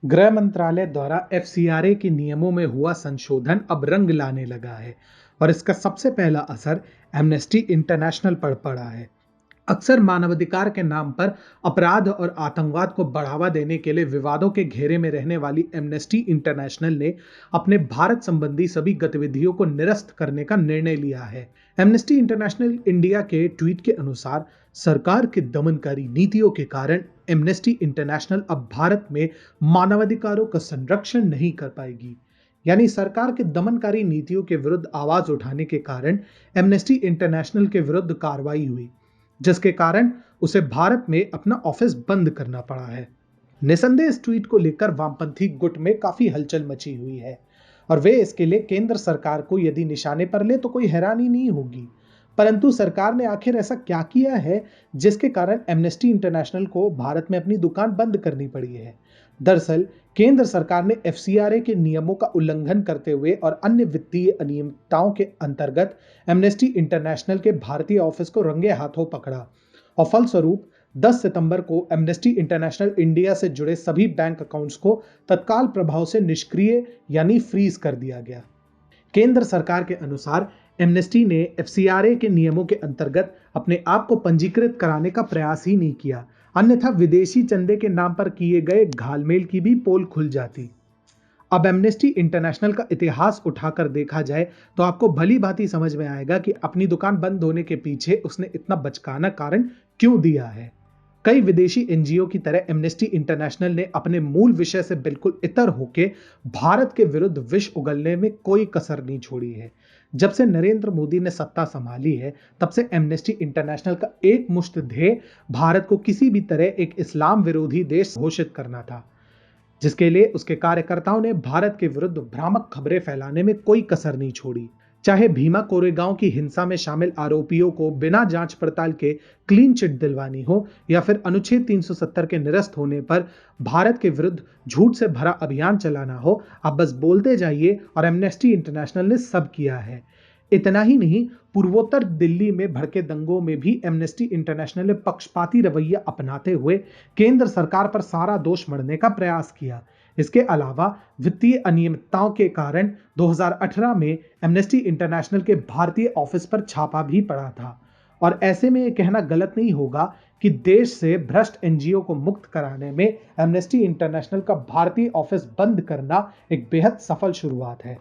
गृह मंत्रालय द्वारा एफसीआरए के नियमों में हुआ संशोधन अब रंग लाने लगा है और इसका सबसे पहला असर एमनेस्टी इंटरनेशनल पर पड़ा है। अक्सर मानवाधिकार के नाम पर अपराध और आतंकवाद को बढ़ावा देने के लिए विवादों के घेरे में रहने वाली एमनेस्टी इंटरनेशनल ने अपने भारत संबंधी सभी गतिविधियों को निरस्त करने का निर्णय लिया है। एमनेस्टी इंटरनेशनल इंडिया के ट्वीट के अनुसार सरकार की दमनकारी नीतियों के कारण एमनेस्टी इंटरनेशनल अब भारत में मानवाधिकारों का संरक्षण नहीं कर पाएगी। यानी सरकार के दमनकारी नीतियों के विरुद्ध आवाज उठाने के कारण एमनेस्टी इंटरनेशनल के विरुद्ध कार्रवाई हुई, जिसके कारण उसे भारत में अपना ऑफिस बंद करना पड़ा है। निसंदेह इस ट्वीट को लेकर वामपंथी गुट में काफी हलचल मची हुई है और वे इसके लिए केंद्र सरकार को यदि निशाने पर ले तो कोई हैरानी नहीं होगी। परंतु सरकार ने आखिर ऐसा क्या किया है जिसके कारण एमनेस्टी इंटरनेशनल को भारत में अपनी दुकान बंद करनी पड़ी है? दरअसल केंद्र सरकार ने एफसीआरए के नियमों का उल्लंघन करते हुए और अन्य वित्तीय अनियमितताओं के अंतर्गत एमनेस्टी इंटरनेशनल के भारतीय ऑफिस को रंगे हाथों पकड़ा और फलस्वरूप 10 सितंबर को एमनेस्टी इंटरनेशनल इंडिया से जुड़े सभी बैंक अकाउंट्स को तत्काल प्रभाव से निष्क्रिय यानी फ्रीज कर दिया गया। केंद्र सरकार के अनुसार एमनेस्टी ने एफसीआरए के नियमों के अंतर्गत अपने आप को पंजीकृत कराने का प्रयास ही नहीं किया, अन्यथा विदेशी चंदे के नाम पर किए गए घालमेल की भी पोल खुल जाती। अब एमनेस्टी इंटरनेशनल का इतिहास उठाकर देखा जाए तो आपको भली भांति समझ में आएगा कि अपनी दुकान बंद होने के पीछे उसने इतना बचकाना कारण क्यों दिया है। कई विदेशी एनजीओ की तरह एमनेस्टी इंटरनेशनल ने अपने मूल विषय से बिल्कुल इतर होकर भारत के विरुद्ध विष उगलने में कोई कसर नहीं छोड़ी है। जब से नरेंद्र मोदी ने सत्ता संभाली है तब से एमनेस्टी इंटरनेशनल का एक मुश्त ध्येय भारत को किसी भी तरह एक इस्लाम विरोधी देश घोषित करना था, जिसके लिए उसके कार्यकर्ताओं ने भारत के विरुद्ध भ्रामक खबरें फैलाने में कोई कसर नहीं छोड़ी। चाहे भीमा कोरेगांव की हिंसा में शामिल आरोपियों को बिना जांच पड़ताल के क्लीन चिट दिलवानी हो या फिर अनुच्छेद 370 के निरस्त होने पर भारत के विरुद्ध झूठ से भरा अभियान चलाना हो, आप बस बोलते जाइए और एमनेस्टी इंटरनेशनल ने सब किया है। इतना ही नहीं, पूर्वोत्तर दिल्ली में भड़के दंगों में भी एमनेस्टी इंटरनेशनल ने पक्षपाती रवैया अपनाते हुए केंद्र सरकार पर सारा दोष मढ़ने का प्रयास किया। इसके अलावा वित्तीय अनियमितताओं के कारण 2018 में एमनेस्टी इंटरनेशनल के भारतीय ऑफिस पर छापा भी पड़ा था और ऐसे में यह कहना गलत नहीं होगा कि देश से भ्रष्ट एनजीओ को मुक्त कराने में एमनेस्टी इंटरनेशनल का भारतीय ऑफिस बंद करना एक बेहद सफल शुरुआत है।